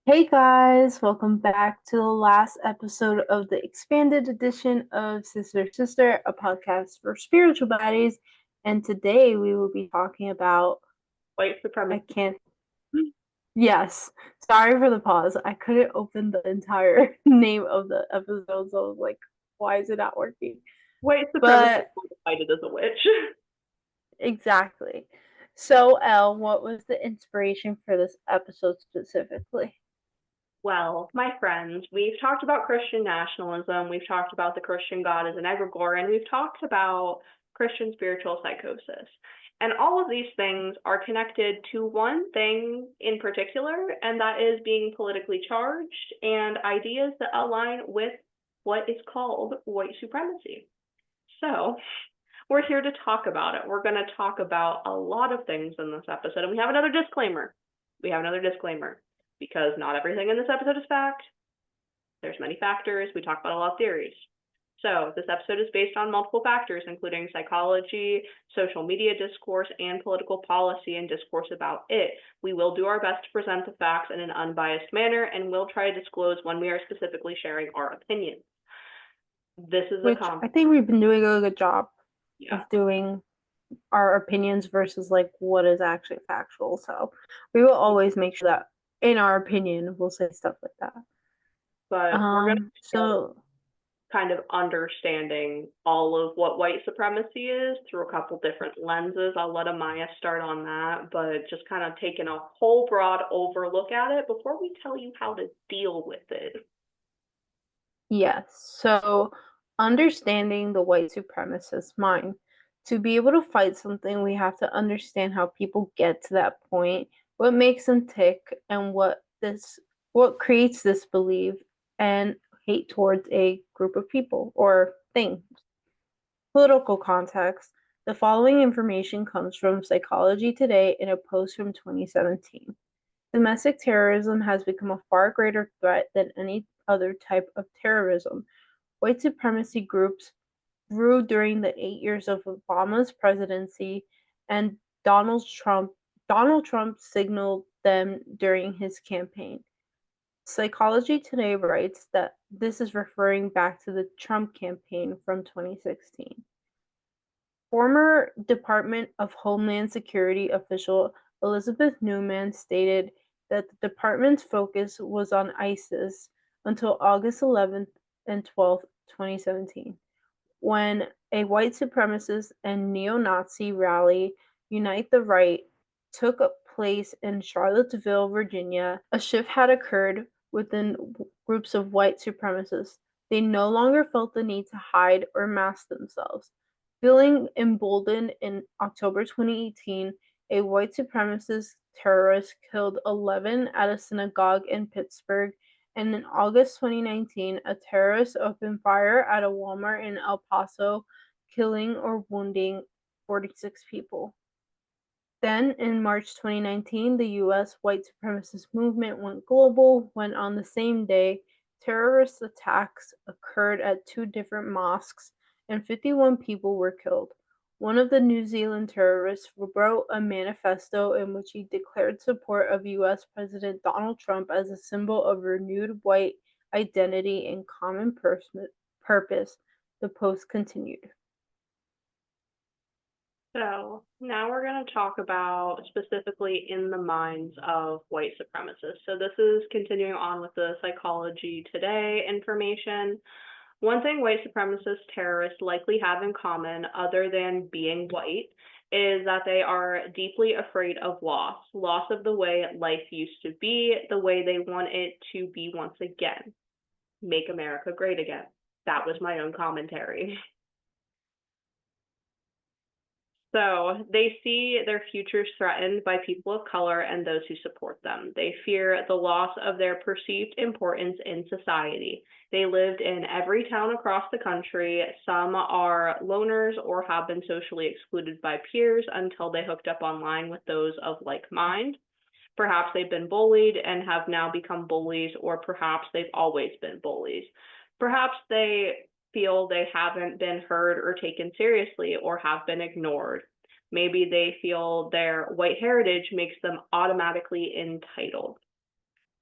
Hey guys, welcome back to the last episode of the expanded edition of Sister Sister, a podcast for spiritual baddies. And today we will be talking about White I supremacy. can't yes, sorry for the pause. I couldn't open the entire name of the episode, so I was like, why is it not working? White supremacy But qualified as a witch. exactly. So, Elle, what was the inspiration for this episode specifically? Well, my friends, we've talked about Christian nationalism, we've talked about the Christian God as an egregore, and we've talked about Christian spiritual psychosis. And all of these things are connected to one thing in particular, and that is being politically charged and ideas that align with what is called white supremacy. So, we're here to talk about it. We're going to talk about a lot of things in this episode. And we have another disclaimer. We have another disclaimer because not everything in this episode is fact. There's many factors. We talk about a lot of theories. So this episode is based on multiple factors, including psychology, social media discourse, and political policy and discourse about it. We will do our best to present the facts in an unbiased manner, and we'll try to disclose when we are specifically sharing our opinions. This is a Which I think we've been doing a good job yeah. of doing our opinions versus like what is actually factual. So we will always make sure that in our opinion we'll say stuff like that. But we're going to start So kind of understanding all of what white supremacy is through a couple different lenses. I'll let Amaya start on that, but just kind of taking a whole broad overlook at it before we tell you how to deal with it. yes. So understanding the white supremacist mind. To be able to fight something, we have to understand how people get to that point, what makes them tick, and what creates this belief and hate towards a group of people or things. Political context. The following information comes from Psychology Today in a post from 2017. Domestic terrorism has become a far greater threat than any other type of terrorism. White supremacy groups grew during the 8 years of Obama's presidency, and Donald Trump Donald Trump signaled them during his campaign. Psychology Today writes that this is referring back to the Trump campaign from 2016. Former Department of Homeland Security official Elizabeth Neumann stated that the department's focus was on ISIS until August 11th and 12th, 2017, when a white supremacist and neo-Nazi rally, Unite the Right, took place in Charlottesville, Virginia. A shift had occurred within groups of white supremacists. They no longer felt the need to hide or mask themselves. Feeling emboldened, in October 2018, a white supremacist terrorist killed 11 at a synagogue in Pittsburgh, and in August 2019, a terrorist opened fire at a Walmart in El Paso, killing or wounding 46 people. Then, in March 2019, the US white supremacist movement went global when, on the same day, terrorist attacks occurred at two different mosques and 51 people were killed. One of the New Zealand terrorists wrote a manifesto in which he declared support of US President Donald Trump as a symbol of renewed white identity and common purpose. The post continued. So now we're going to talk about specifically in the minds of white supremacists. So this is continuing on with the Psychology Today information. One thing white supremacist terrorists likely have in common, other than being white, is that they are deeply afraid of loss of the way life used to be, the way they want it to be once again. Make America great again. That was my own commentary. So they see their futures threatened by people of color and those who support them. They fear the loss of their perceived importance in society. They lived in every town across the country. Some are loners or have been socially excluded by peers until they hooked up online with those of like mind. Perhaps they've been bullied and have now become bullies, or perhaps they've always been bullies. Perhaps they feel they haven't been heard or taken seriously or have been ignored. Maybe they feel their white heritage makes them automatically entitled.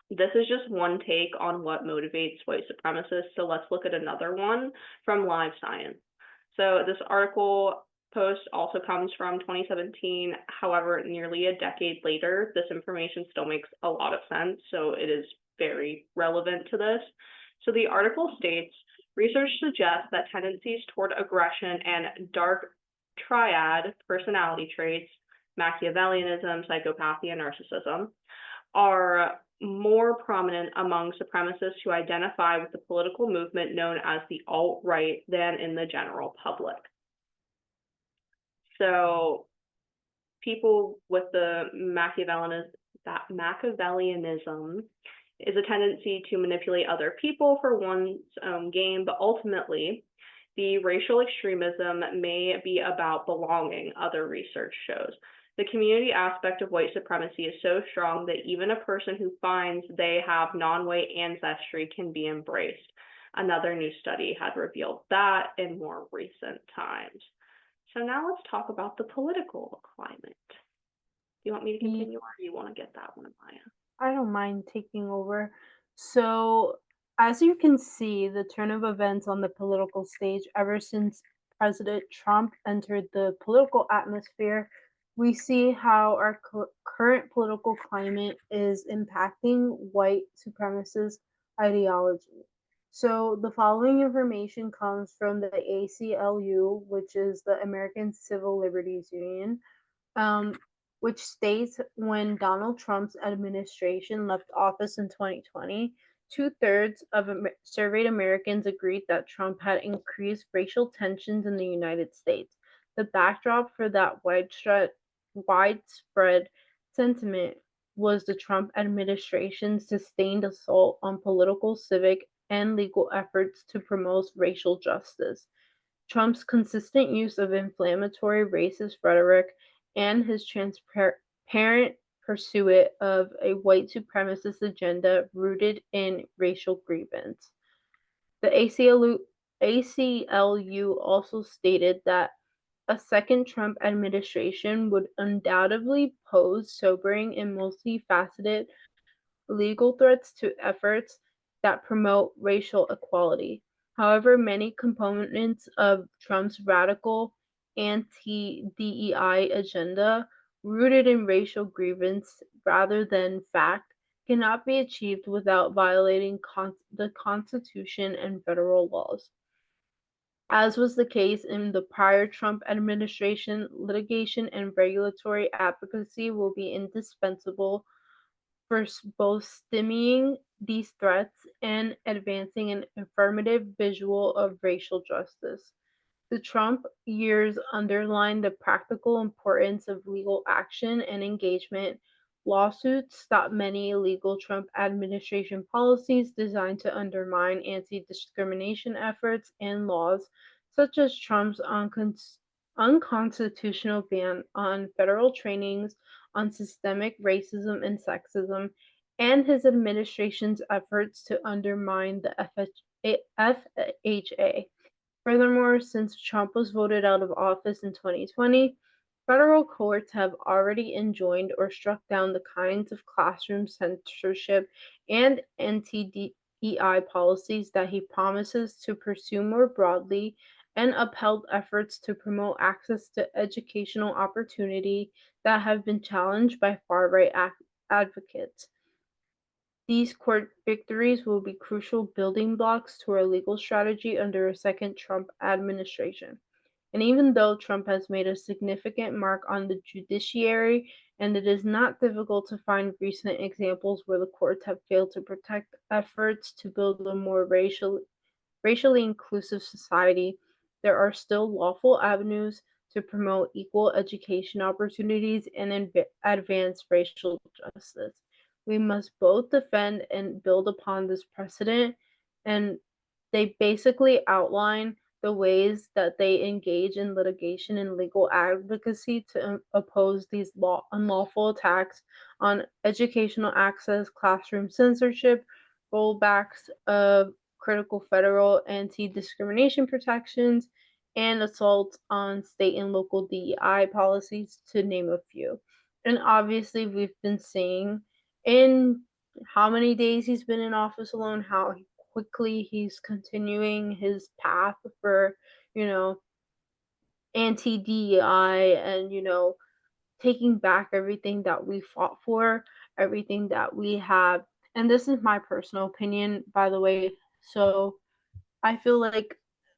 This is just one take on what motivates white supremacists. So let's look at another one from Live Science. So this article post also comes from 2017. However, nearly a decade later, this information still makes a lot of sense. So it is very relevant to this. So the article states, research suggests that tendencies toward aggression and dark triad personality traits, Machiavellianism, psychopathy, and narcissism, are more prominent among supremacists who identify with the political movement known as the alt-right than in the general public. So people with the Machiavellianism is a tendency to manipulate other people for one's own gain, but ultimately the racial extremism may be about belonging, other research shows. The community aspect of white supremacy is so strong that even a person who finds they have non-white ancestry can be embraced. Another new study had revealed that in more recent times. So now let's talk about the political climate. Do you want me to continue, or do you want to get that one, Maya? I don't mind taking over. So, as you can see, the turn of events on the political stage ever since President Trump entered the political atmosphere, we see how our current political climate is impacting white supremacist ideology. So, the following information comes from the ACLU, which is the American Civil Liberties Union, um, which states when Donald Trump's administration left office in 2020, two-thirds of surveyed Americans agreed that Trump had increased racial tensions in the United States. The backdrop for that widespread sentiment was the Trump administration's sustained assault on political, civic, and legal efforts to promote racial justice. Trump's consistent use of inflammatory racist rhetoric and his transparent pursuit of a white supremacist agenda rooted in racial grievance. The ACLU also stated that a second Trump administration would undoubtedly pose sobering and multifaceted legal threats to efforts that promote racial equality. However, many components of Trump's radical anti DEI agenda, rooted in racial grievance rather than fact, cannot be achieved without violating the Constitution and federal laws. As was the case in the prior Trump administration, litigation and regulatory advocacy will be indispensable for both stemming these threats and advancing an affirmative visual of racial justice. The Trump years underlined the practical importance of legal action and engagement. Lawsuits stopped many illegal Trump administration policies designed to undermine anti discrimination efforts and laws, such as Trump's unconstitutional ban on federal trainings on systemic racism and sexism, and his administration's efforts to undermine the FHA. Furthermore, since Trump was voted out of office in 2020, federal courts have already enjoined or struck down the kinds of classroom censorship and anti-DEI policies that he promises to pursue more broadly, and upheld efforts to promote access to educational opportunity that have been challenged by far-right advocates. These court victories will be crucial building blocks to our legal strategy under a second Trump administration. And even though Trump has made a significant mark on the judiciary, and it is not difficult to find recent examples where the courts have failed to protect efforts to build a more racially inclusive society, there are still lawful avenues to promote equal education opportunities and advance racial justice. We must both defend and build upon this precedent, and they basically outline the ways that they engage in litigation and legal advocacy to oppose these unlawful attacks on educational access, classroom censorship, rollbacks of critical federal anti-discrimination protections, and assaults on state and local DEI policies, to name a few. And obviously, we've been seeing in how many days he's been in office alone, how quickly he's continuing his path for, you know, anti DEI and, taking back everything that we fought for, everything that we have. And this is my personal opinion, by the way. So I feel like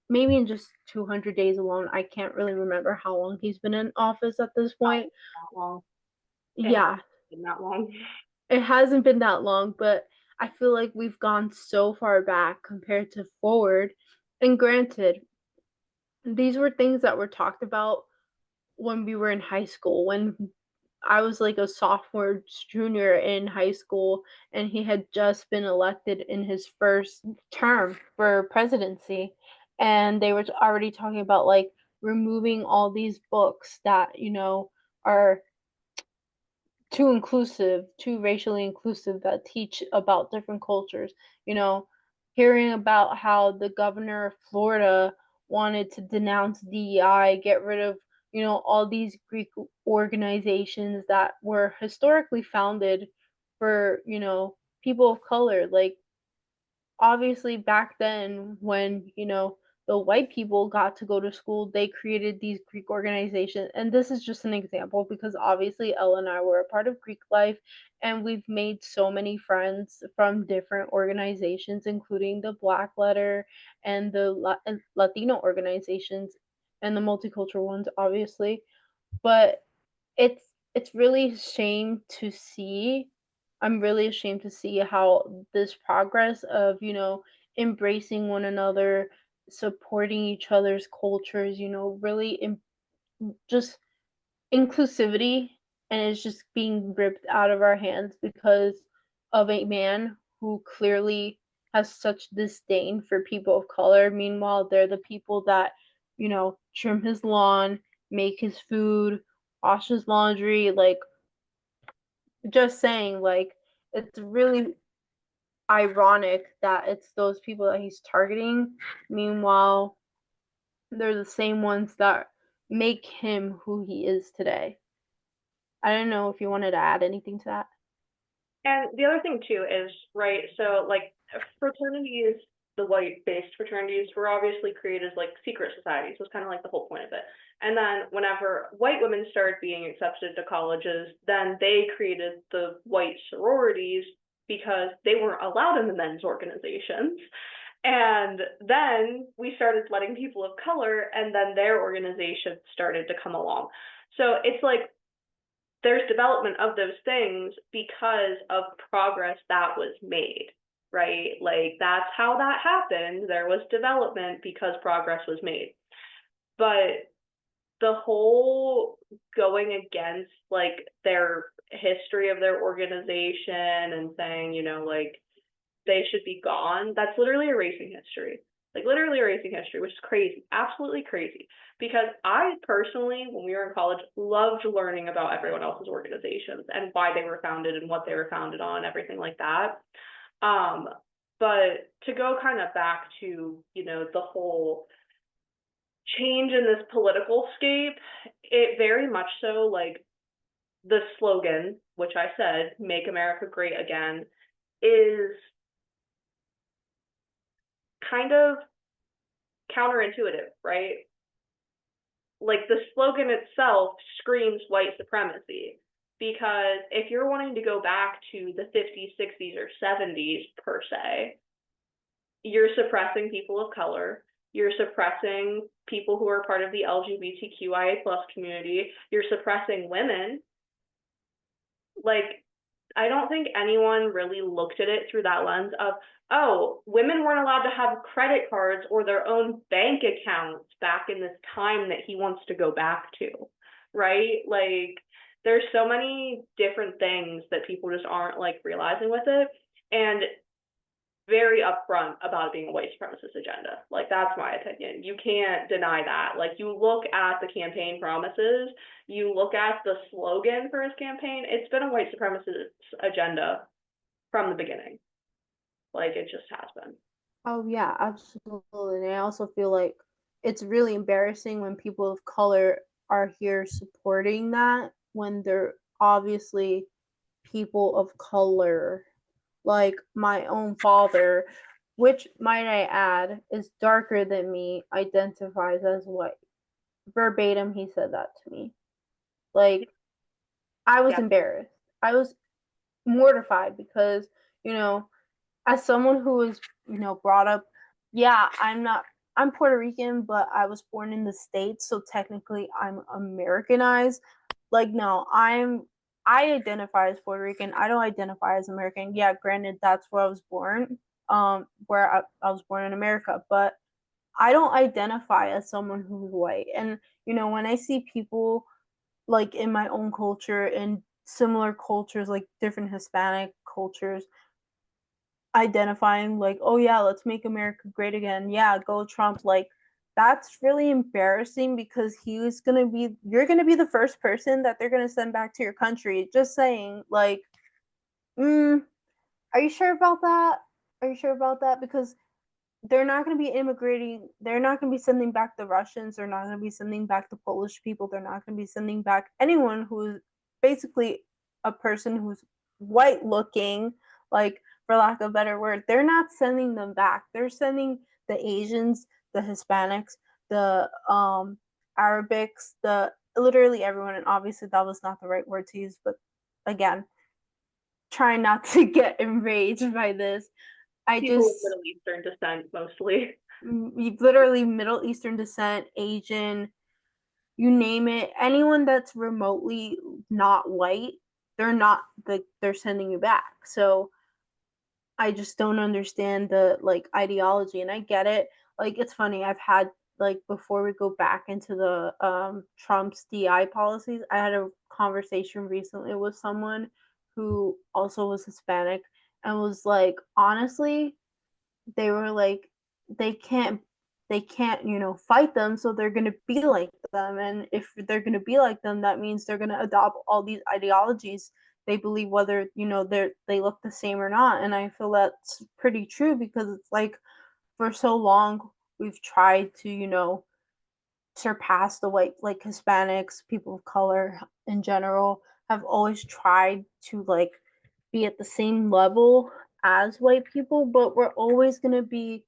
maybe in just 200 days alone, I can't really remember how long he's been in office at this Not point. that long. It hasn't Yeah, been that long. it hasn't been that long, but I feel like we've gone so far back compared to forward. And granted, these were things that were talked about when we were in high school, when I was like a sophomore, junior in high school, and he had just been elected in his first term for presidency. And they were already talking about like removing all these books that, are too inclusive, too racially inclusive, that teach about different cultures. You know, hearing about how the governor of Florida wanted to denounce DEI, get rid of, all these Greek organizations that were historically founded for, people of color. Like, obviously back then when the white people got to go to school, they created these Greek organizations. And this is just an example because obviously Ella and I were a part of Greek life, and we've made so many friends from different organizations, including the Black Letter and the Latino organizations and the multicultural ones, obviously. But it's it's really a shame to see. I'm really ashamed to see how this progress of, embracing one another, supporting each other's cultures, really just inclusivity, and it's just being ripped out of our hands because of a man who clearly has such disdain for people of color. Meanwhile, they're the people that, trim his lawn, make his food, wash his laundry. Like, just saying, like, it's really ironic that it's those people that he's targeting. Meanwhile, they're the same ones that make him who he is today. I don't know if you wanted to add anything to that. And the other thing too is, right, so like fraternities, the white-based fraternities were obviously created as like secret societies, was kind of like the whole point of it. And then whenever white women started being accepted to colleges, then they created the white sororities because they weren't allowed in the men's organizations. And then we started letting people of color, and then their organizations started to come along. So it's like there's development of those things because of progress that was made, right? Like that's how that happened. There was development because progress was made. But the whole going against like their history of their organization and saying, like they should be gone, that's literally erasing history. Like literally erasing history, which is crazy, absolutely crazy. Because I personally, when we were in college, loved learning about everyone else's organizations and why they were founded and what they were founded on, everything like that. Um, but to go kind of back to, the whole change in this political scape, it very much so like the slogan, which I said, "Make America Great Again," is kind of counterintuitive, right? Like the slogan itself screams white supremacy. Because if you're wanting to go back to the 50s, 60s, or 70s, per se, you're suppressing people of color. You're suppressing people who are part of the LGBTQIA plus community. You're suppressing women. Like, I don't think anyone really looked at it through that lens of, oh, women weren't allowed to have credit cards or their own bank accounts back in this time that he wants to go back to, right? Like, there's so many different things that people just aren't like realizing with it. And very upfront about it being a white supremacist agenda. Like that's my opinion. You can't deny that. Like you look at the campaign promises, you look at the slogan for his campaign, it's been a white supremacist agenda from the beginning. Like it just has been. Oh yeah, absolutely. And I also feel like it's really embarrassing when people of color are here supporting that when they're obviously people of color. like my own father, which might I add is darker than me, identifies as white. Verbatim, he said that to me. Like, I was Yeah. embarrassed. I was mortified because, you know, as someone who was, brought up, yeah, I'm Puerto Rican, but I was born in the States, so technically I'm Americanized. Like, no, I identify as Puerto Rican. I don't identify as American. Yeah, granted, that's where I was born, where I was born in America, but I don't identify as someone who's white. And, when I see people like in my own culture and similar cultures, like different Hispanic cultures, identifying like, oh yeah, let's make America great again. Yeah, go Trump. Like, that's really embarrassing because you're gonna be the first person that they're gonna send back to your country. Just saying, like, mm, are you sure about that? Are you sure about that? Because they're not going to be immigrating. They're not going to be sending back the Russians. They're not going to be sending back the Polish people. They're not going to be sending back anyone who's basically a person who's white looking, like, for lack of a better word. They're not sending them back. They're sending the Asians, the Hispanics, the Arabics, the literally everyone. And obviously, that was not the right word to use, but again, trying not to get enraged by this. I People of just Middle Eastern descent mostly. literally Middle Eastern descent, Asian, you name it, anyone that's remotely not white, they're sending you back. So I just don't understand the like ideology, and I get it. Like, it's funny. I've had, like, before we go back into the Trump's DI policies, I had a conversation recently with someone who also was Hispanic and was like, honestly, they were like, they can't fight them, so they're going to be like them, and if they're going to be like them, that means they're going to adopt all these ideologies they believe, whether they look the same or not. And I feel that's pretty true, because it's like, for so long we've tried to surpass the white, like Hispanics, people of color in general, have always tried to, like, be at the same level as white people, but we're always going to be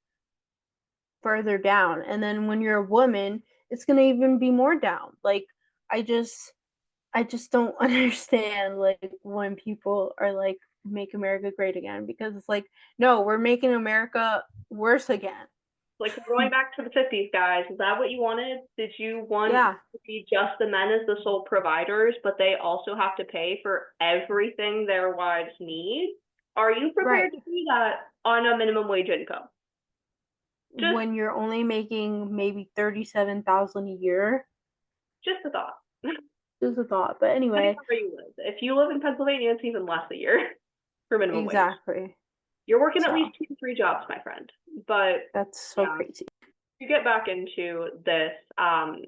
further down. And then when you're a woman, it's going to even be more down. Like, I just I just don't understand, like, when people are like, make America great again, because it's like, no, we're making America worse again. Like, we're going back to the 50s, guys. Is that what you wanted? Did you want Yeah, to be just the men as the sole providers, but they also have to pay for everything their wives need? Are you right. prepared to do that on a minimum wage income? Just When you're only making maybe 37,000 a year, just a thought. is a thought. But Depending anyway, on where you live. If you live in Pennsylvania, it's even less a year for minimum wage. exactly. You're working at So least 2 to 3 jobs, my friend. But that's so yeah, crazy. to get back into this,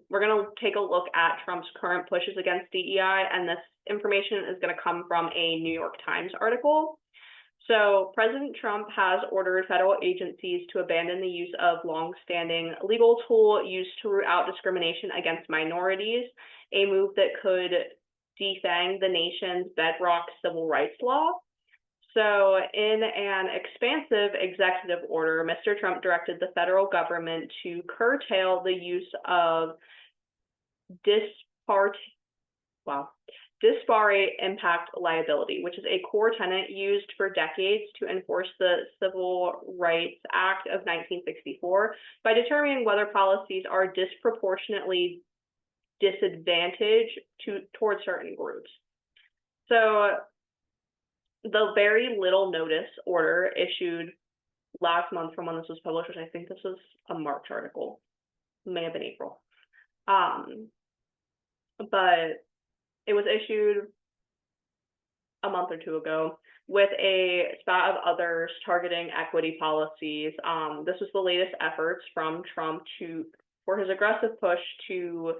we're going to take a look at Trump's current pushes against DEI, and this information is going to come from a New York Times article. So, President Trump has ordered federal agencies to abandon the use of long-standing legal tool used to root out discrimination against minorities, a move that could defang the nation's bedrock civil rights law. So, in an expansive executive order, Mr. Trump directed the federal government to curtail the use of dispart wow, disparate impact liability, which is a core tenet used for decades to enforce the Civil Rights Act of 1964 by determining whether policies are disproportionately disadvantaged towards certain groups. So, the very little notice order issued last month from when this was published, which I think this was a March article, may have been April. But it was issued a month or two ago with a spat of others targeting equity policies. This was the latest efforts from Trump for his aggressive push to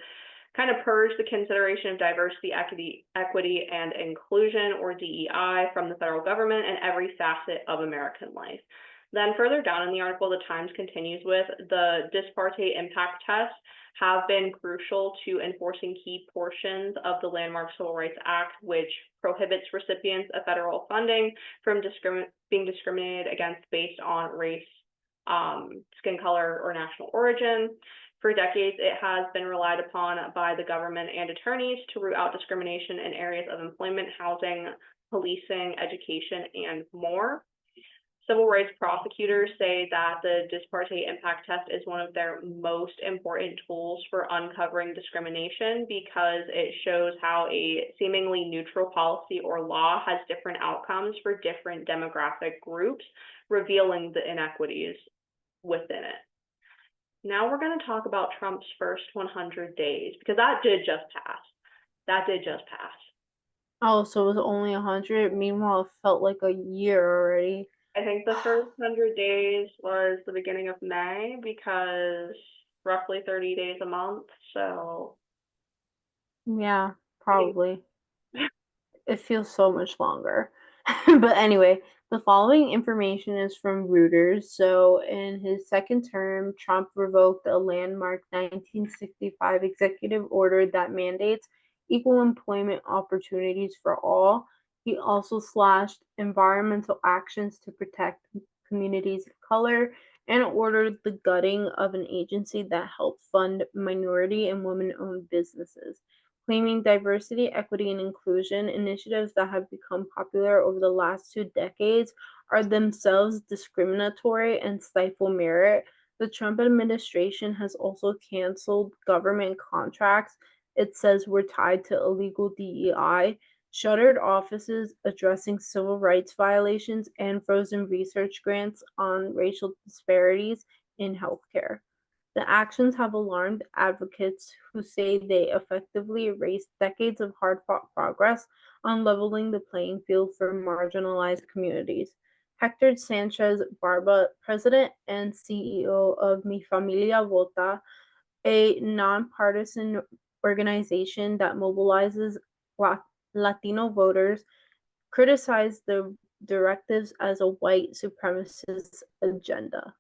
kind of purge the consideration of diversity, equity, and inclusion, or DEI, from the federal government and every facet of American life. Then further down in the article, the Times continues with the disparate impact tests have been crucial to enforcing key portions of the Landmark Civil Rights Act, which prohibits recipients of federal funding from being discriminated against based on race, skin color, or national origin. For decades, it has been relied upon by the government and attorneys to root out discrimination in areas of employment, housing, policing, education, and more. Civil rights prosecutors say that the disparate impact test is one of their most important tools for uncovering discrimination because it shows how a seemingly neutral policy or law has different outcomes for different demographic groups, revealing the inequities within it. Now we're going to talk about Trump's first 100 days because that did just pass. That did just pass. Oh, so it was only 100. Meanwhile, it felt like a year already. I think the first 100 days was the beginning of May because roughly 30 days a month. So, Yeah, probably. It feels so much longer. But anyway, the following information is from Reuters. So, in his second term, Trump revoked a landmark 1965 executive order that mandates equal employment opportunities for all. He also slashed environmental actions to protect communities of color and ordered the gutting of an agency that helped fund minority and women owned businesses, claiming diversity, equity, and inclusion initiatives that have become popular over the last 2 decades are themselves discriminatory and stifle merit. The Trump administration has also canceled government contracts it says were tied to illegal DEI, shuttered offices addressing civil rights violations, and frozen research grants on racial disparities in healthcare. The actions have alarmed advocates who say they effectively erased decades of hard fought progress on leveling the playing field for marginalized communities. Hector Sanchez Barba, president and CEO of Mi Familia Vota, a nonpartisan organization that mobilizes Latino voters, criticized the directives as a white supremacist agenda.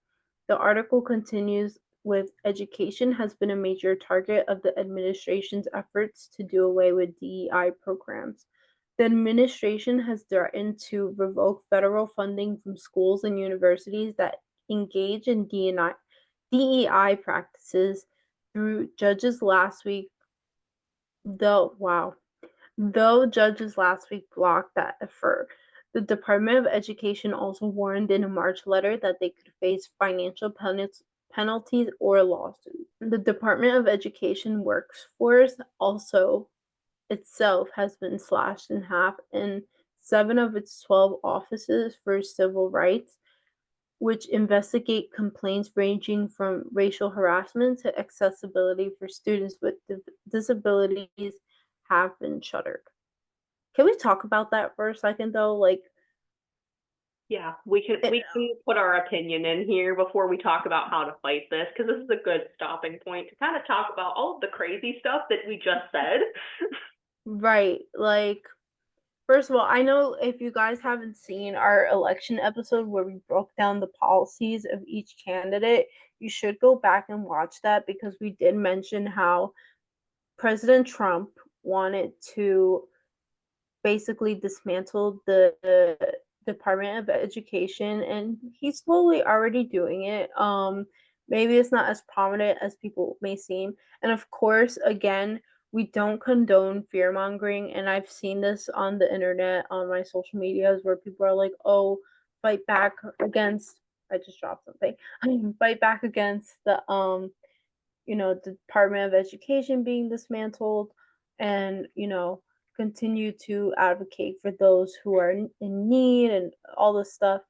The article continues with education has been a major target of the administration's efforts to do away with DEI programs. The administration has threatened to revoke federal funding from schools and universities that engage in DEI practices through judges last week, though judges last week blocked that effort. The Department of Education also warned in a March letter that they could face financial penalties or lawsuits. The Department of Education workforce also itself has been slashed in half in 7 of its 12 offices for civil rights, which investigate complaints ranging from racial harassment to accessibility for students with disabilities, have been shuttered. Can we talk about that for a second though? Like, yeah, we can put our opinion in here before we talk about how to fight this because this is a good stopping point to kind of talk about all of the crazy stuff that we just said. right, like, first of all, I know if you guys haven't seen our election episode where we broke down the policies of each candidate, you should go back and watch that because we did mention how President Trump wanted to basically dismantle the Department of Education, and he's slowly already doing it. Maybe it's not as prominent as people may seem. And of course, again, we don't condone fear mongering, and I've seen this on the internet on my social medias where people are like, "Oh, fight back against." I just dropped something. Fight back against the Department of Education being dismantled, and continue to advocate for those who are in need and all this stuff.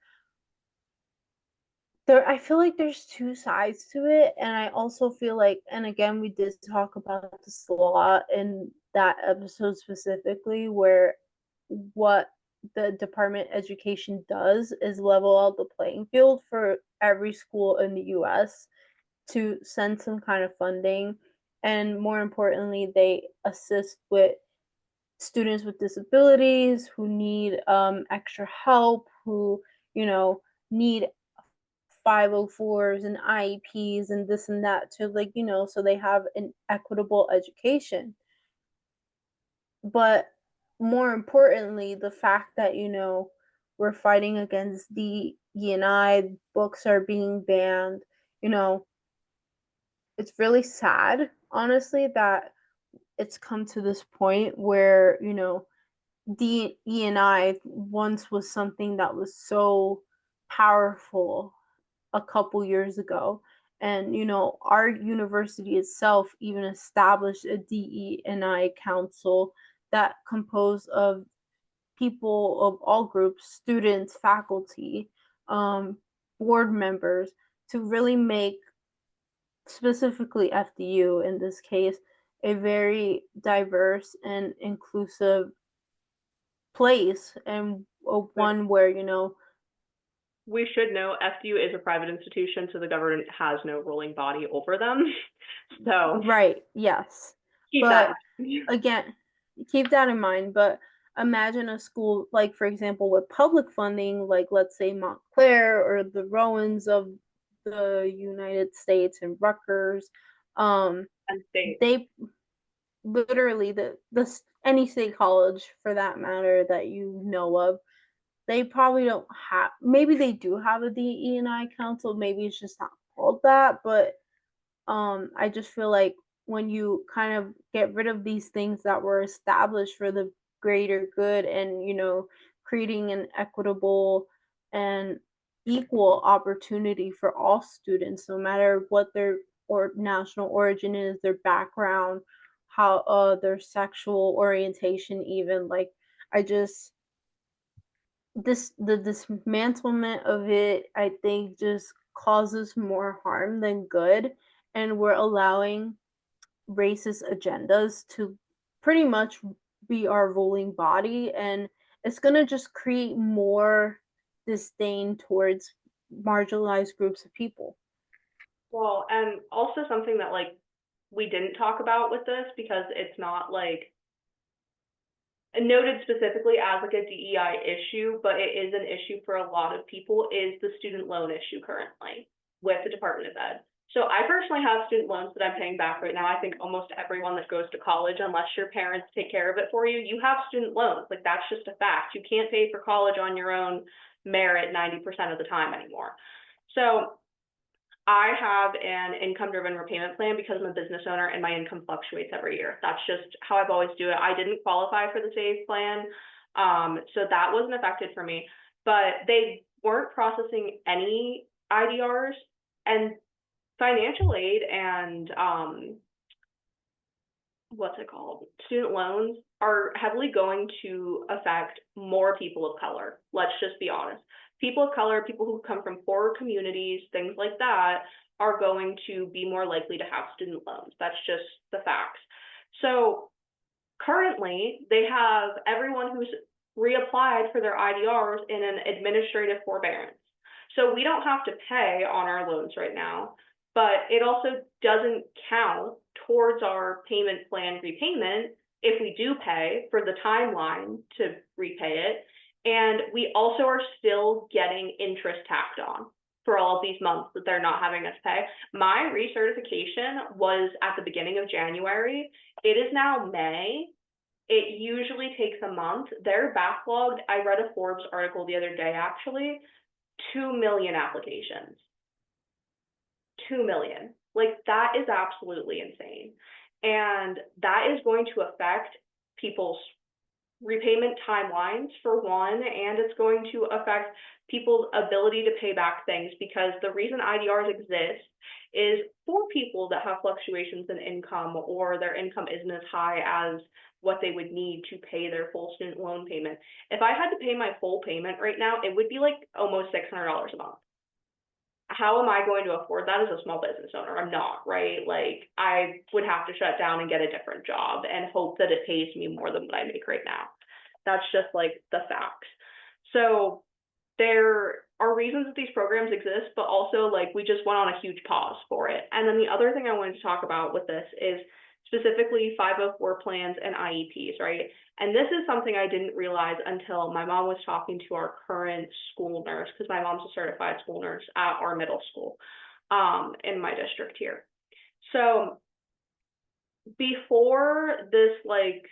I feel like there's two sides to it, and I also feel like, and again, we did talk about this a lot in that episode specifically, where what the Department of Education does is level out the playing field for every school in the US to send some kind of funding, and more importantly, they assist with students with disabilities who need extra help, who need 504s and IEPs and this and that to like, so they have an equitable education. But more importantly, the fact that, we're fighting against DE&I, books are being banned, you know, it's really sad, honestly, that it's come to this point where, DE&I once was something that was so powerful a couple years ago. And, our university itself even established a DE&I council that composed of people of all groups, students, faculty, um, board members, to really make specifically FDU in this case a very diverse and inclusive place, and one where we should know FDU is a private institution, so the government has no ruling body over them. So right, yes, keep that but in mind. again, keep that in mind. But imagine a school like, for example, with public funding, like let's say Montclair or the Rowans of the United States and Rutgers. And state. They literally, the any state college for that matter that you know of, they probably don't have, maybe they do have a DE&I council, maybe it's just not called that, but I just feel like when you kind of get rid of these things that were established for the greater good, and creating an equitable and equal opportunity for all students, no matter what their or national origin is, their background, how their sexual orientation, even, like, I just the dismantlement of it, I think, just causes more harm than good, and we're allowing racist agendas to pretty much be our ruling body, and it's going to just create more disdain towards marginalized groups of people. Well, and also something that like we didn't talk about with this because it's not like noted specifically as like a DEI issue, but it is an issue for a lot of people, is the student loan issue currently with the Department of Ed. So I personally have student loans that I'm paying back right now. I think almost everyone that goes to college, unless your parents take care of it for you, you have student loans. Like that's just a fact. You can't pay for college on your own merit 90% of the time anymore. So I have an income-driven repayment plan because I'm a business owner and my income fluctuates every year. That's just how I've always do it. I didn't qualify for the SAVE plan, so that wasn't affected for me. But they weren't processing any IDRs, and financial aid and what's it called? Student loans are heavily going to affect more people of color. Let's just be honest. People of color, people who come from poorer communities, things like that, are going to be more likely to have student loans. That's just the facts. So currently, they have everyone who's reapplied for their IDRs in an administrative forbearance. So we don't have to pay on our loans right now, but it also doesn't count towards our payment plan repayment if we do pay for the timeline to repay it. And we also are still getting interest tacked on for all of these months that they're not having us pay. My recertification was at the beginning of January. It is now May. It usually takes a month. They're backlogged. I read a Forbes article the other day, actually, 2 million applications. 2 million. Like, that is absolutely insane. And that is going to affect people's repayment timelines, for one, and it's going to affect people's ability to pay back things, because the reason IDRs exist is for people that have fluctuations in income, or their income isn't as high as what they would need to pay their full student loan payment. If I had to pay my full payment right now, it would be like almost $600 a month. How am I going to afford that as a small business owner? I'm not, right? Like, I would have to shut down and get a different job and hope that it pays me more than what I make right now. That's just like the facts. So there are reasons that these programs exist, but also like we just went on a huge pause for it. And then the other thing I wanted to talk about with this is specifically 504 plans and IEPs, right? And this is something I didn't realize until my mom was talking to our current school nurse, because my mom's a certified school nurse at our middle school in my district here. So before this, like,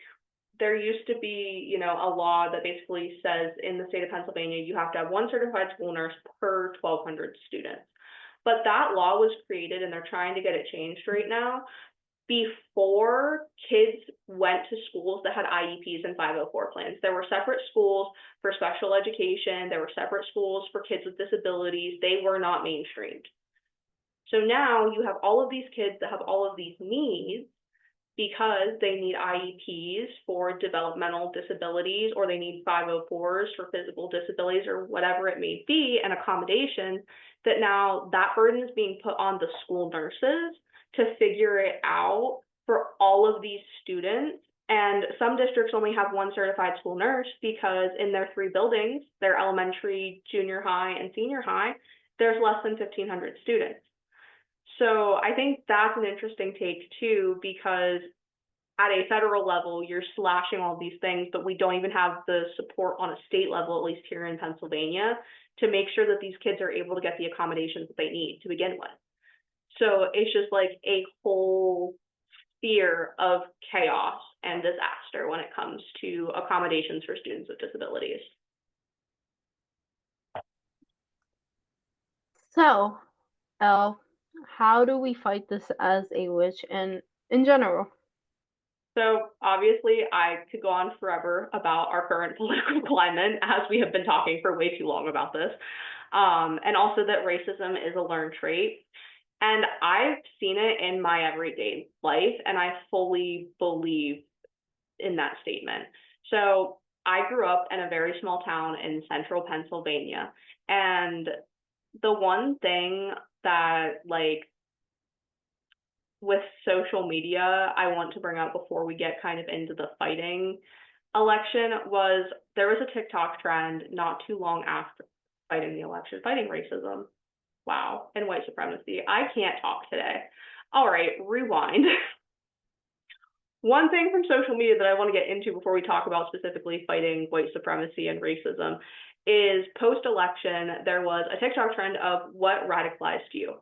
there used to be, a law that basically says in the state of Pennsylvania, you have to have one certified school nurse per 1,200 students. But that law was created and they're trying to get it changed right now before kids went to schools that had IEPs and 504 plans. There were separate schools for special education. There were separate schools for kids with disabilities. They were not mainstreamed. So now you have all of these kids that have all of these needs because they need IEPs for developmental disabilities, or they need 504s for physical disabilities, or whatever it may be, and accommodations, that now that burden is being put on the school nurses to figure it out for all of these students. And some districts only have one certified school nurse because in their 3 buildings, their elementary, junior high, and senior high, there's less than 1,500 students. So I think that's an interesting take too, because at a federal level, you're slashing all these things, but we don't even have the support on a state level, at least here in Pennsylvania, to make sure that these kids are able to get the accommodations that they need to begin with. So it's just like a whole sphere of chaos and disaster when it comes to accommodations for students with disabilities. So, Elle, how do we fight this as a witch and in general? So obviously I could go on forever about our current political climate, as we have been talking for way too long about this. And also that racism is a learned trait. And I've seen it in my everyday life, and I fully believe in that statement. So I grew up in a very small town in central Pennsylvania. And the one thing that, like, with social media, I want to bring up before we get kind of into the fighting election was there was a TikTok trend not too long after fighting the election, fighting racism. Wow. And white supremacy. I can't talk today. All right, rewind. One thing from social media that I want to get into before we talk about specifically fighting white supremacy and racism is post-election, there was a TikTok trend of what radicalized you.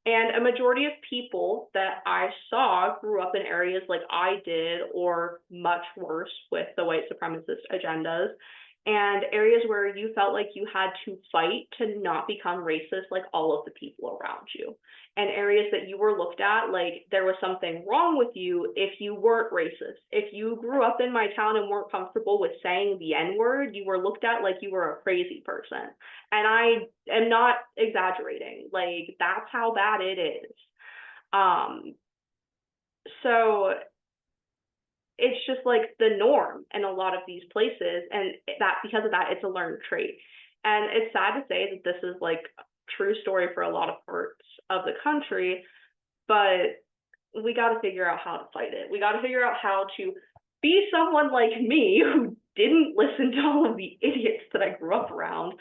And a majority of people that I saw grew up in areas like I did, or much worse with the white supremacist agendas, and areas where you felt like you had to fight to not become racist like all of the people around you, and areas that you were looked at like there was something wrong with you if you weren't racist. If you grew up in my town and weren't comfortable with saying the N-word, you were looked at like you were a crazy person. And I am not exaggerating. Like, that's how bad it is. So it's just like the norm in a lot of these places, and that because of that, it's a learned trait. And it's sad to say that this is like a true story for a lot of parts of the country, but we got to figure out how to fight it. We got to figure out how to be someone like me who didn't listen to all of the idiots that I grew up around.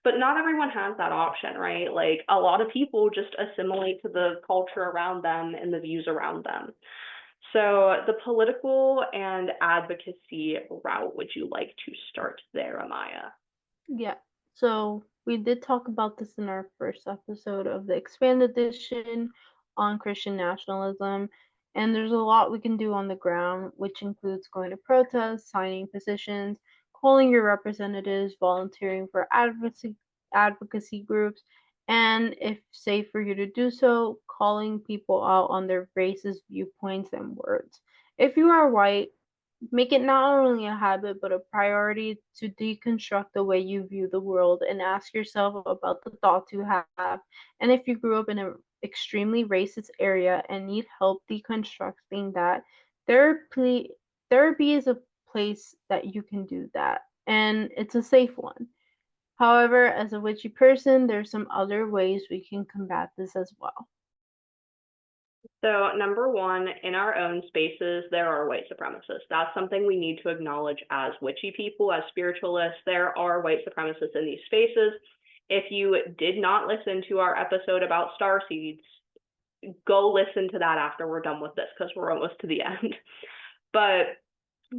But not everyone has that option, right? Like, a lot of people just assimilate to the culture around them and the views around them. So the political and advocacy route, would you like to start there, Amaya? Yeah. So we did talk about this in our first episode of the expanded edition on Christian nationalism. And there's a lot we can do on the ground, which includes going to protests, signing petitions, calling your representatives, volunteering for advocacy groups, and if safe for you to do so, calling people out on their racist viewpoints and words. If you are white, make it not only a habit but a priority to deconstruct the way you view the world and ask yourself about the thoughts you have. And if you grew up in an extremely racist area and need help deconstructing that, therapy therapy is a place that you can do that. And it's a safe one. However, as a witchy person, there's some other ways we can combat this as well. So, number one, in our own spaces, there are white supremacists. That's something we need to acknowledge as witchy people, as spiritualists. There are white supremacists in these spaces. If you did not listen to our episode about star seeds, go listen to that after we're done with this because we're almost to the end. But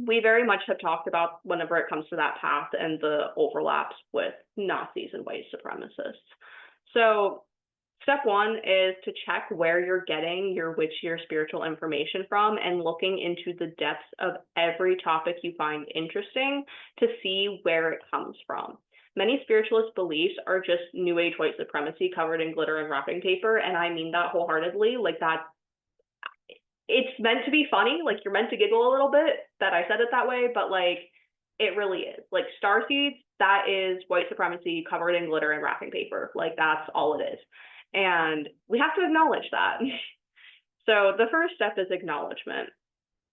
we very much have talked about whenever it comes to that path and the overlaps with Nazis and white supremacists. So step one is to check where you're getting your witchier spiritual information from and looking into the depths of every topic you find interesting to see where it comes from. Many spiritualist beliefs are just new age white supremacy covered in glitter and wrapping paper, and I mean that wholeheartedly. Like, that, it's meant to be funny, like you're meant to giggle a little bit that I said it that way, but like it really is. Like starseeds, that is white supremacy covered in glitter and wrapping paper. Like that's all it is. And we have to acknowledge that. So the first step is acknowledgement.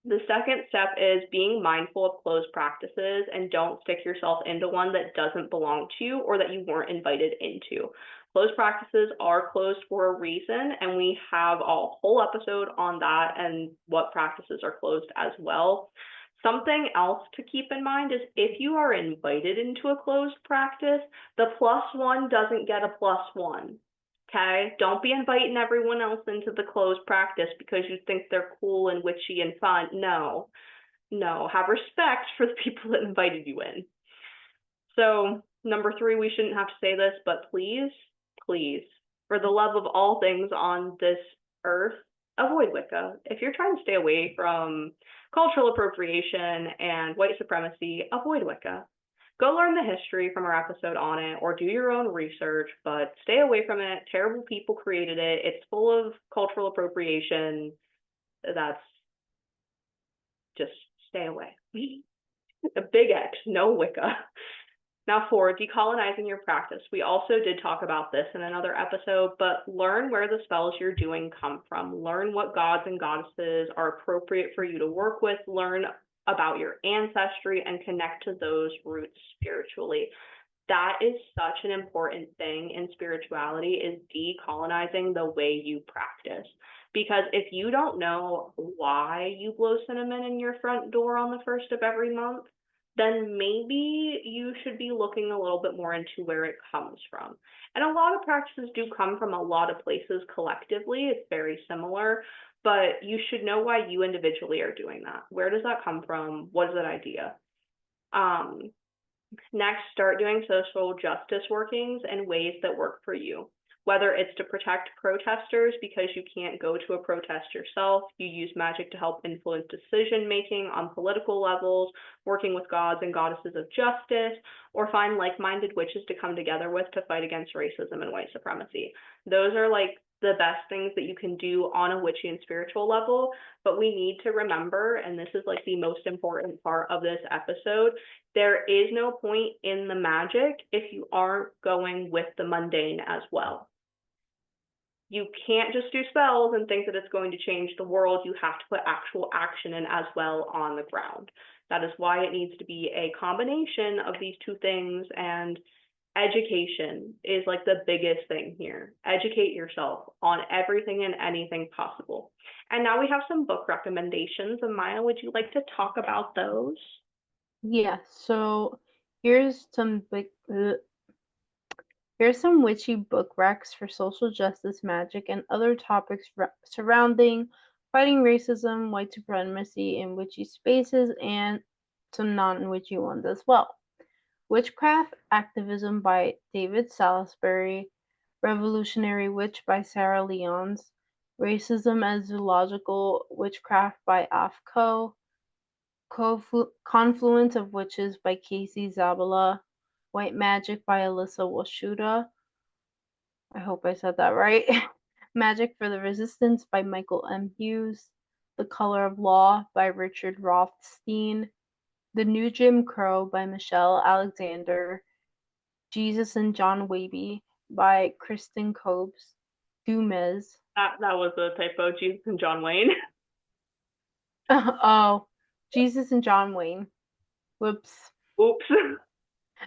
The second step is being mindful of closed practices and don't stick yourself into one that doesn't belong to you or that you weren't invited into. Closed practices are closed for a reason, and we have a whole episode on that and what practices are closed as well. Something else to keep in mind is if you are invited into a closed practice, the +1 doesn't get a +1. Okay, don't be inviting everyone else into the closed practice because you think they're cool and witchy and fun. No, have respect for the people that invited you in. So number 3, we shouldn't have to say this, but please, for the love of all things on this earth, avoid Wicca. If you're trying to stay away from cultural appropriation and white supremacy, avoid Wicca. Go learn the history from our episode on it or do your own research, but stay away from it. Terrible people created it. It's full of cultural appropriation. That's just stay away. A big X, no Wicca. Now, for decolonizing your practice, we also did talk about this in another episode, but learn where the spells you're doing come from. Learn what gods and goddesses are appropriate for you to work with. Learn about your ancestry and connect to those roots spiritually. That is such an important thing in spirituality, is decolonizing the way you practice. Because if you don't know why you blow cinnamon in your front door on the first of every month, then maybe you should be looking a little bit more into where it comes from. And a lot of practices do come from a lot of places collectively. It's very similar, but you should know why you individually are doing that. Where does that come from? What is that idea? Next, start doing social justice workings in ways that work for you. Whether it's to protect protesters because you can't go to a protest yourself, you use magic to help influence decision-making on political levels, working with gods and goddesses of justice, or find like-minded witches to come together with to fight against racism and white supremacy. Those are like the best things that you can do on a witchy and spiritual level, but we need to remember, and this is like the most important part of this episode, there is no point in the magic if you aren't going with the mundane as well. You can't just do spells and think that it's going to change the world. You have to put actual action in as well on the ground. That is why it needs to be a combination of these two things, and education is like the biggest thing here. Educate yourself on everything and anything possible. And now we have some book recommendations. And Maya, would you like to talk about those? Yeah, so here's some here's some witchy book recs for social justice, magic, and other topics surrounding fighting racism, white supremacy in witchy spaces, and some non-witchy ones as well. Witchcraft Activism by David Salisbury, Revolutionary Witch by Sarah Lyons, Racism as Zoological Witchcraft by Afko, Confluence of Witches by Casey Zabala, White Magic by Alyssa Washuda. I hope I said that right. Magic for the Resistance by Michael M. Hughes, The Color of Law by Richard Rothstein, The New Jim Crow by Michelle Alexander, Jesus and John Waby by Kristen Kobes, Dumas. That was a typo, Jesus and John Wayne. Oh, Jesus and John Wayne. Whoops. Oops.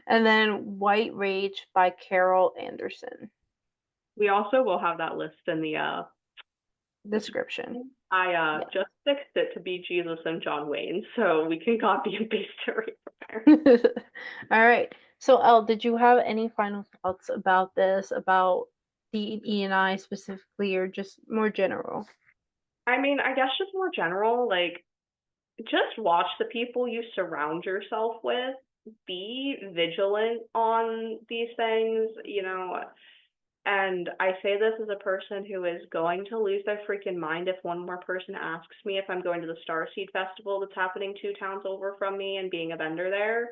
And then White Rage by Carol Anderson. We also will have that list in the description. I just fixed it to be Jesus and John Wayne, so we can copy and paste it right from there. All right. So, Elle, did you have any final thoughts about this? About DE&I specifically, or just more general? I mean, I guess just more general, like, just watch the people you surround yourself with. Be vigilant on these things, you know. And I say this as a person who is going to lose their freaking mind if one more person asks me if I'm going to the Starseed Festival that's happening 2 towns over from me and being a vendor there.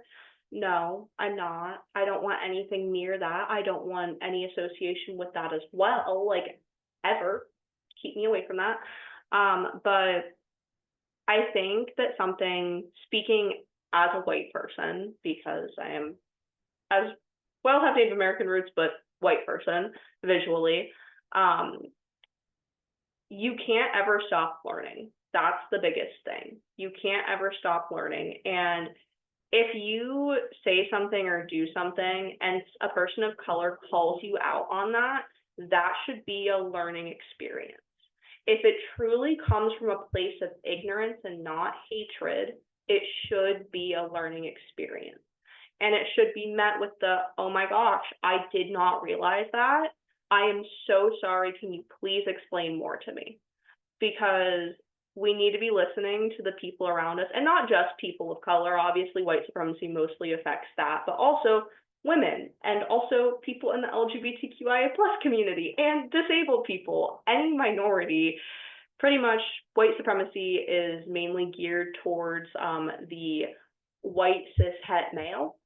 No, I'm not. I don't want anything near that. I don't want any association with that as well, like ever. Keep me away from that. But I think that something, speaking as a white person, because I am as well have Native American roots, but white person visually, um, you can't ever stop learning. That's the biggest thing. You can't ever stop learning. And if you say something or do something and a person of color calls you out on that, that should be a learning experience. If it truly comes from a place of ignorance and not hatred, it should be a learning experience. And it should be met with the, oh my gosh, I did not realize that. I am so sorry. Can you please explain more to me? Because we need to be listening to the people around us, and not just people of color. Obviously, white supremacy mostly affects that, but also women, and also people in the LGBTQIA plus community, and disabled people, any minority. Pretty much, white supremacy is mainly geared towards the white cis het male.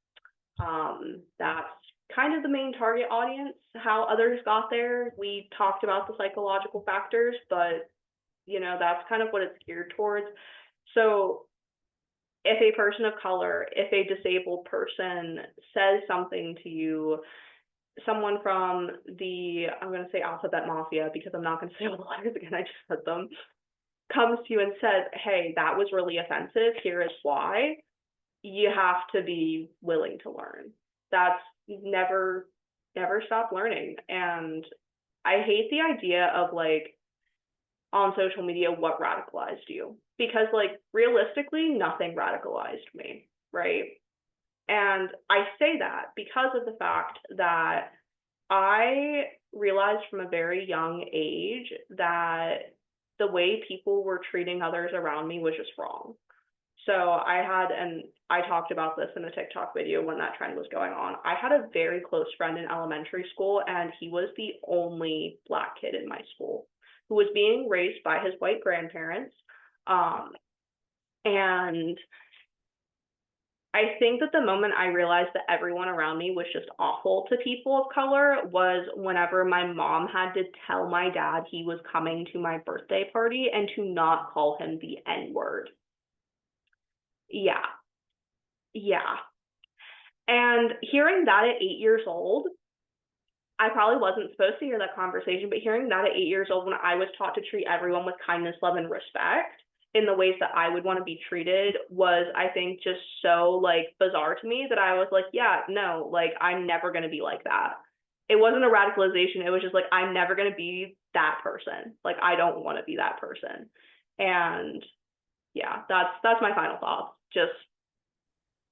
That's kind of the main target audience. How others got there, we talked about the psychological factors, but that's kind of what it's geared towards. So if a person of color, if a disabled person says something to you, someone from the, I'm going to say alphabet mafia because I'm not going to say all the letters again, I just said them, comes to you and says, hey, that was really offensive, here is why, you have to be willing to learn. That's never stop learning. And I hate the idea of like on social media what radicalized you, because like realistically nothing radicalized me, right? And I say that because of the fact that I realized from a very young age that the way people were treating others around me was just wrong. So and I talked about this in a TikTok video when that trend was going on. I had a very close friend in elementary school, and he was the only Black kid in my school who was being raised by his white grandparents. And I think that the moment I realized that everyone around me was just awful to people of color was whenever my mom had to tell my dad he was coming to my birthday party and to not call him the N-word. Yeah, yeah. And hearing that at 8 years old, I probably wasn't supposed to hear that conversation, but hearing that at 8 years old when I was taught to treat everyone with kindness, love, and respect in the ways that I would want to be treated was, I think, just so like bizarre to me that I was like, yeah, no, like I'm never going to be like that. It wasn't a radicalization. It was just like, I'm never going to be that person. Like, I don't want to be that person. And yeah, that's my final thoughts. Just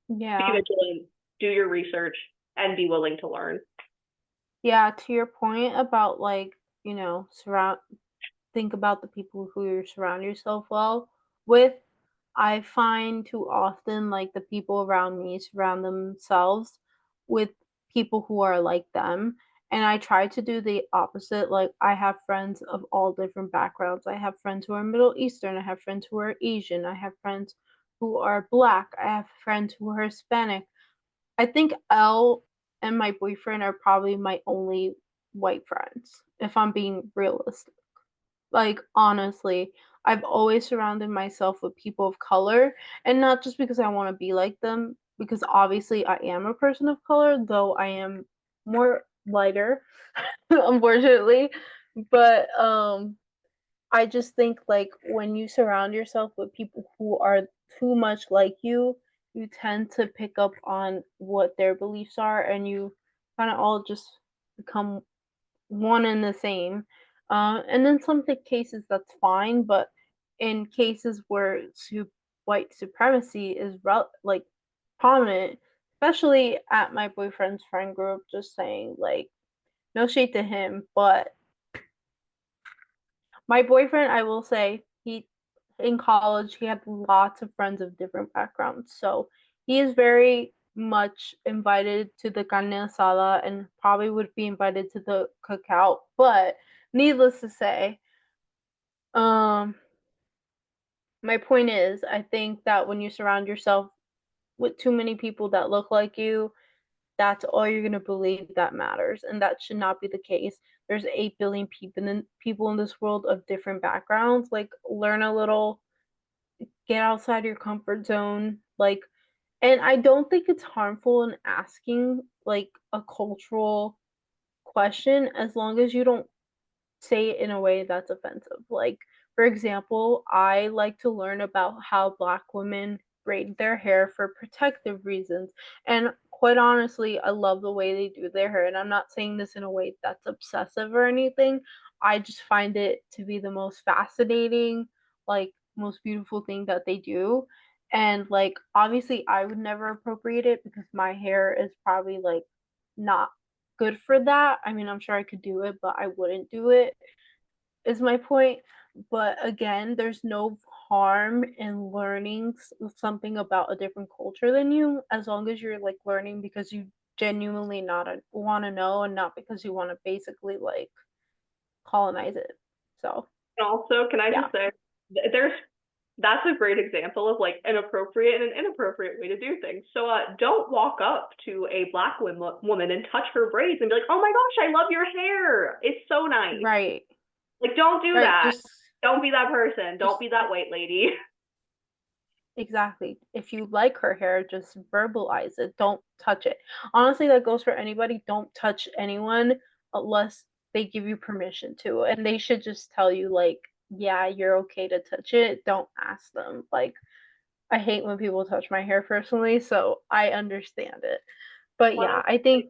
be Yeah. vigilant, do your research, and be willing to learn. Yeah, to your point about like, surround think about the people who you surround yourself well with. I find too often like the people around me surround themselves with people who are like them. And I try to do the opposite. Like, I have friends of all different backgrounds. I have friends who are Middle Eastern. I have friends who are Asian. I have friends who are Black. I have friends who are Hispanic. I think Elle and my boyfriend are probably my only white friends, if I'm being realistic. Like, honestly, I've always surrounded myself with people of color, and not just because I want to be like them, because obviously I am a person of color, though I am more lighter, unfortunately. But I just think like when you surround yourself with people who are too much like you tend to pick up on what their beliefs are, and you kind of all just become one and the same. And in some cases, that's fine, but in cases where white supremacy is like prominent, especially at my boyfriend's friend group, just saying like No shade to him, but my boyfriend, I will say, he in college he had lots of friends of different backgrounds, so he is very much invited to the carne asada and probably would be invited to the cookout. But needless to say, um, my point is, I think that when you surround yourself with too many people that look like you, that's all you're gonna believe that matters, and that should not be the case. There's 8 billion people in this world of different backgrounds. Like, learn a little, get outside your comfort zone. Like, and I don't think it's harmful in asking like a cultural question as long as you don't say it in a way that's offensive. Like, for example, I like to learn about how Black women braid their hair for protective reasons. And quite honestly, I love the way they do their hair. And I'm not saying this in a way that's obsessive or anything. I just find it to be the most fascinating, like, most beautiful thing that they do. And, like, obviously, I would never appropriate it because my hair is probably, like, not good for that. I mean, I'm sure I could do it, but I wouldn't do it, is my point. But again, there's no harm in learning something about a different culture than you, as long as you're like learning because you genuinely not want to know and not because you want to basically like colonize it. So, And also, can I yeah, just say, there's that's a great example of like an appropriate and an inappropriate way to do things. So don't walk up to a Black woman and touch her braids and be like, "Oh my gosh, I love your hair. It's so nice." right, Like, don't do right. that. Don't be that person. Don't Just be that white lady. exactly. If you like her hair, just verbalize it. Don't touch it. Honestly, that goes for anybody. Don't touch anyone unless they give you permission to. And they should just tell you, like, yeah, you're okay to touch it. Don't ask them. Like, I hate when people touch my hair personally, so I understand it. But One yeah, of I the think,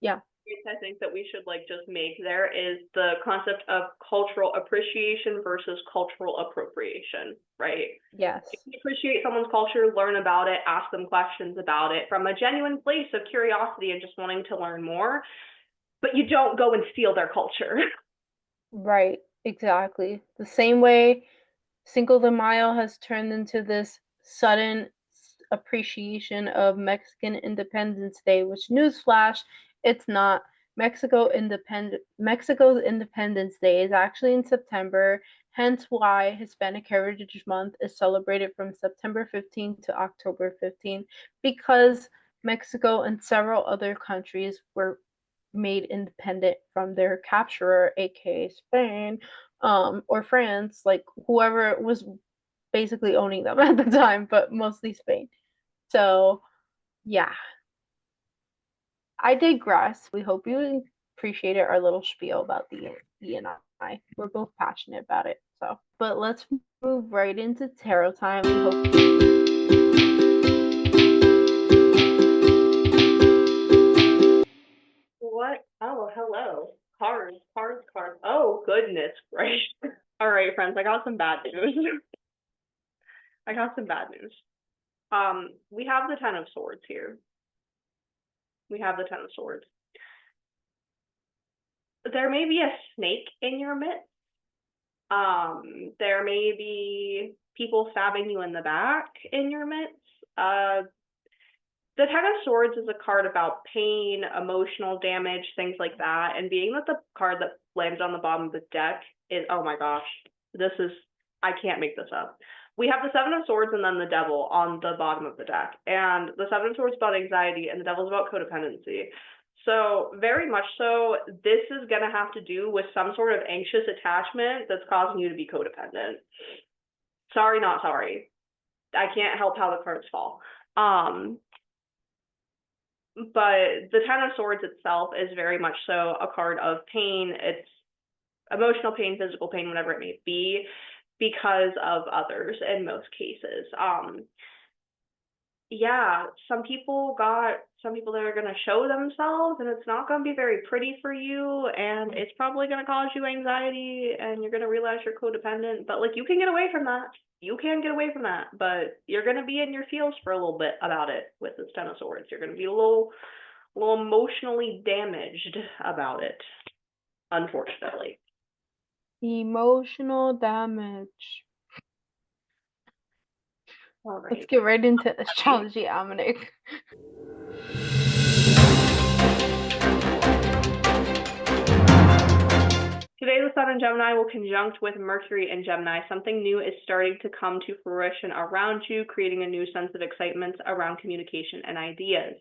yeah, things I think that we should like just make there is the concept of cultural appreciation versus cultural appropriation, right? If yes, you appreciate someone's culture, learn about it, ask them questions about it from a genuine place of curiosity and just wanting to learn more, but you don't go and steal their culture. right, exactly. The same way Cinco de Mayo has turned into this sudden appreciation of Mexican Independence Day, which newsflash, it's not. Mexico's Independence Day is actually in September, hence why Hispanic Heritage Month is celebrated from September 15th to October 15th, because Mexico and several other countries were made independent from their capturer, aka Spain, or France, like whoever was basically owning them at the time, but mostly Spain. So yeah, I digress. We hope you appreciated our little spiel about the E and I. We're both passionate about it. So, but let's move right into tarot time. We hope. What? Oh, hello. Cards, cards, cards. Oh, goodness gracious. All right, friends, I got some bad news. I got some bad news. We have the Ten of Swords here. We have the Ten of Swords. There may be a snake in your midst. There may be people stabbing you in the back in your midst. The Ten of Swords is a card about pain, emotional damage, things like that. And being that the card that lands on the bottom of the deck is, oh my gosh, this is, I can't make this up. We have the Seven of Swords and then the Devil on the bottom of the deck. And the Seven of Swords is about anxiety and the Devil is about codependency. So, very much so, this is going to have to do with some sort of anxious attachment that's causing you to be codependent. Sorry, not sorry. I can't help how the cards fall. But the Ten of Swords itself is very much so a card of pain. It's emotional pain, physical pain, whatever it may be, because of others in most cases. Yeah, some people that are going to show themselves, and it's not going to be very pretty for you, and it's probably going to cause you anxiety, and you're going to realize you're codependent. But like, you can get away from that. You can get away from that, but you're going to be in your feels for a little bit about it with this Ten of Swords. You're going to be a a little emotionally damaged about it, unfortunately. Emotional damage. All Let's right. get right into astrology, Dominic. Today, the Sun in Gemini will conjunct with Mercury in Gemini. Something new is starting to come to fruition around you, creating a new sense of excitement around communication and ideas.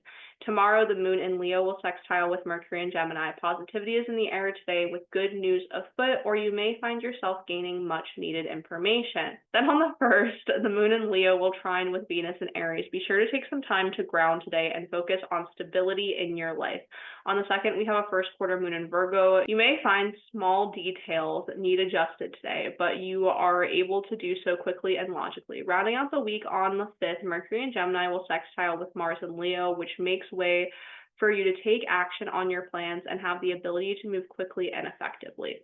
Tomorrow, the Moon in Leo will sextile with Mercury in Gemini. Positivity is in the air today with good news afoot, or you may find yourself gaining much needed information. Then on the 1st, the Moon in Leo will trine with Venus in Aries. Be sure to take some time to ground today and focus on stability in your life. On the 2nd, we have a first quarter Moon in Virgo. You may find small details that need adjusted today, but you are able to do so quickly and logically. Rounding out the week on the 5th, Mercury in Gemini will sextile with Mars in Leo, which makes way for you to take action on your plans and have the ability to move quickly and effectively.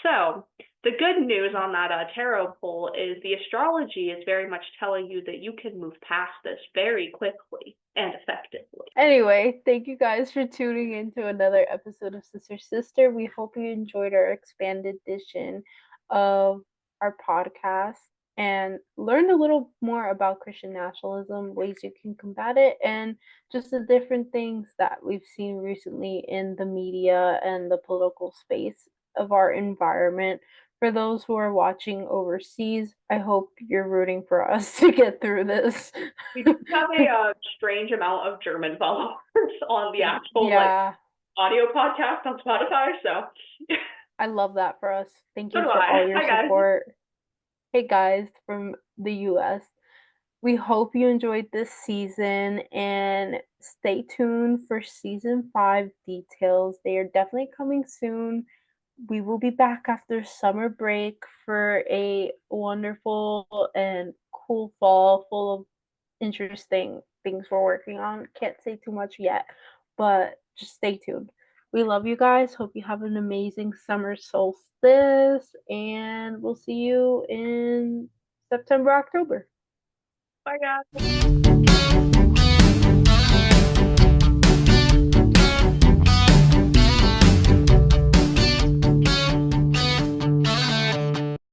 So, the good news on that tarot pull is the astrology is very much telling you that you can move past this very quickly and effectively. Anyway, thank you guys for tuning into another episode of Sister Sister. We hope you enjoyed our expanded edition of our podcast and learned a little more about Christian nationalism, ways you can combat it, and just the different things that we've seen recently in the media and the political space of our environment. For those who are watching overseas, I hope you're rooting for us to get through this. We do have a strange amount of German followers on the actual Yeah, audio podcast on Spotify, so I love that for us. Thank so you do for I. all your Hi guys. support. Hey guys from the US. We hope you enjoyed this season and stay tuned for season 5 details. They are definitely coming soon. We will be back after summer break for a wonderful and cool fall full of interesting things we're working on. Can't say too much yet, but just stay tuned. We love you guys. Hope you have an amazing summer solstice, and we'll see you in September, October. Bye guys.